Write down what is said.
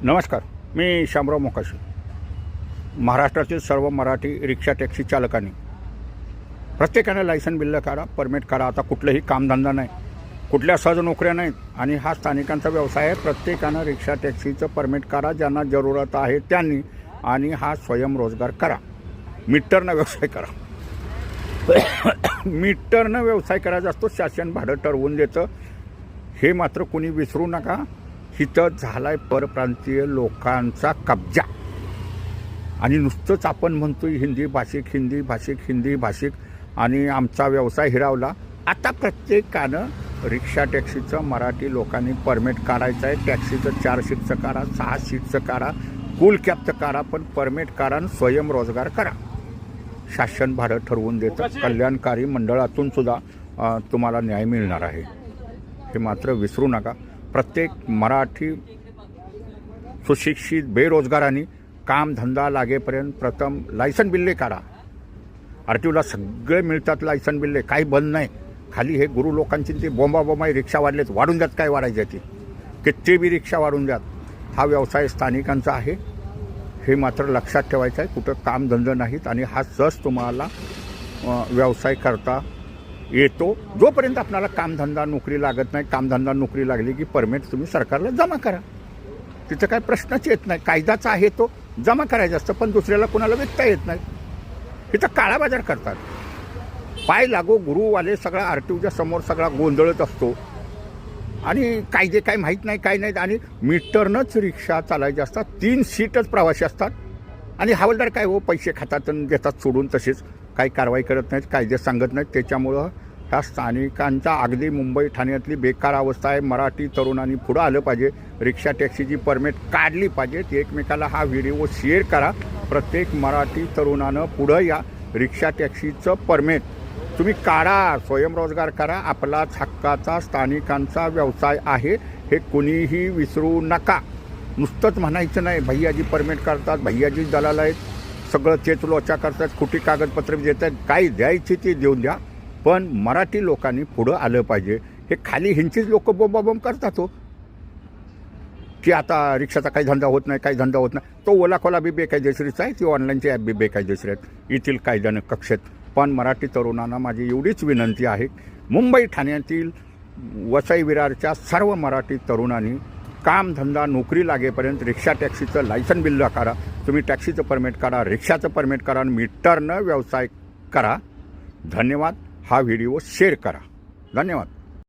नमस्कार, मी शामराव मोकाशी. महाराष्ट्रातील सर्व मराठी रिक्षा टॅक्सी चालकांनी प्रत्येकानं लायसन बिल्लं काढा, परमिट काढा. आता कुठलंही कामधंदा नाही, कुठल्या सहज नोकऱ्या नाहीत आणि हा स्थानिकांचा व्यवसाय आहे. प्रत्येकानं रिक्षा टॅक्सीचं परमिट काढा, ज्यांना जरूरत आहे त्यांनी, आणि हा स्वयंरोजगार करा. मीटरनं व्यवसाय करा. मीटरनं व्यवसाय करायचा असतो. शासन भाडं ठरवून देतं, हे मात्र कोणी विसरू नका. इथं झालाय परप्रांतीय लोकांचा कब्जा. आणि नुसतंच आपण म्हणतोय हिंदी भाषिक आणि आमचा व्यवसाय हिरावला. आता प्रत्येकानं रिक्षा टॅक्सीचं मराठी लोकांनी परमिट काढायचं आहे. टॅक्सीचं 4 सीटचं काढा, 6 सीटचं काढा, फुल कॅबचं काढा, पण परमिट काढा आणि स्वयंरोजगार करा. शासन भाडं ठरवून देतं. कल्याणकारी मंडळातून सुद्धा तुम्हाला न्याय मिळणार आहे, हे मात्र विसरू नका. प्रत्येक मराठी सुशिक्षित बेरोजगारांनी कामधंदा लागेपर्यंत प्रथम लायसन बिल्ले काढा. RTOला सगळे मिळतात लायसन बिल्ले, काही बंद नाही. खाली हे गुरु लोकांची ते बोंबाई रिक्षा वाढलेत, वाढून द्यात, काय वाढायचे ती किती बी रिक्षा वाढून द्यात. हा व्यवसाय स्थानिकांचा आहे, हे मात्र लक्षात ठेवायचं आहे. कुठं कामधंदा नाहीत आणि हा सहज तुम्हाला व्यवसाय करता येतो. जोपर्यंत आपल्याला कामधंदा नोकरी लागत नाही. कामधंदा नोकरी लागली की परमिट तुम्ही सरकारला जमा करा, तिथं काय प्रश्नच येत नाही. कायदाचा आहे तो जमा करायचा असतं, पण दुसऱ्याला कोणाला विकता येत नाही. इथं काळा बाजार करतात. पाय लागो गुरुवाले सगळा RTOच्या समोर सगळा गोंधळत असतो आणि कायदे काय माहीत नाही, काय नाही. आणि मीटरनंच रिक्षा चालायच्या असतात. 3 सीटच प्रवासी असतात आणि हवालदार काय हो पैसे खातात आणि देतात सोडून, तसेच काही कारवाई करत नाहीत, कायदे सांगत नाहीत. त्याच्यामुळं ह्या स्थानिकांच्या अगदी मुंबई ठाण्यातली बेकार अवस्था आहे. मराठी तरुणांनी पुढं आलं पाहिजे, रिक्षा टॅक्सीची परमिट काढली पाहिजेत. एकमेकाला हा व्हिडिओ शेअर करा. प्रत्येक मराठी तरुणानं पुढं या. रिक्षा टॅक्सीचं परमिट तुम्ही काढा, स्वयंरोजगार करा. आपलाच हक्काचा स्थानिकांचा व्यवसाय आहे, हे कुणीही विसरू नका. नुसतंच म्हणायचं नाही भैयाजी परमिट काढतात, भैयाजी दलाल आहेत, सगळं तेच लोचा करतात, खोटी कागदपत्र देत आहेत. काही द्यायची ती देऊन द्या, पण मराठी लोकांनी पुढं आलं पाहिजे. हे खाली ह्यांचीच लोक बोंबाबोंब करतात हो, की आता रिक्षाचा काही धंदा होत नाही. तो ओला खोला बी बेकायदेशीरच आहे, ती ऑनलाईनची ॲप बी बेकायदेशीर आहेत. येथील कायद्यानं कक्षेत. पण मराठी तरुणांना माझी एवढीच विनंती आहे, मुंबई ठाण्यातील वसई विरारच्या सर्व मराठी तरुणांनी कामधंदा नोकरी लागेपर्यंत रिक्षा टॅक्सीचं लायसन बिल्लं काढा. तुम्ही टॅक्सीचं परमिट काढा, रिक्षाचं परमिट काढा आणि मीटरनं व्यवसाय करा. धन्यवाद. हा व्हिडिओ शेअर करा. धन्यवाद.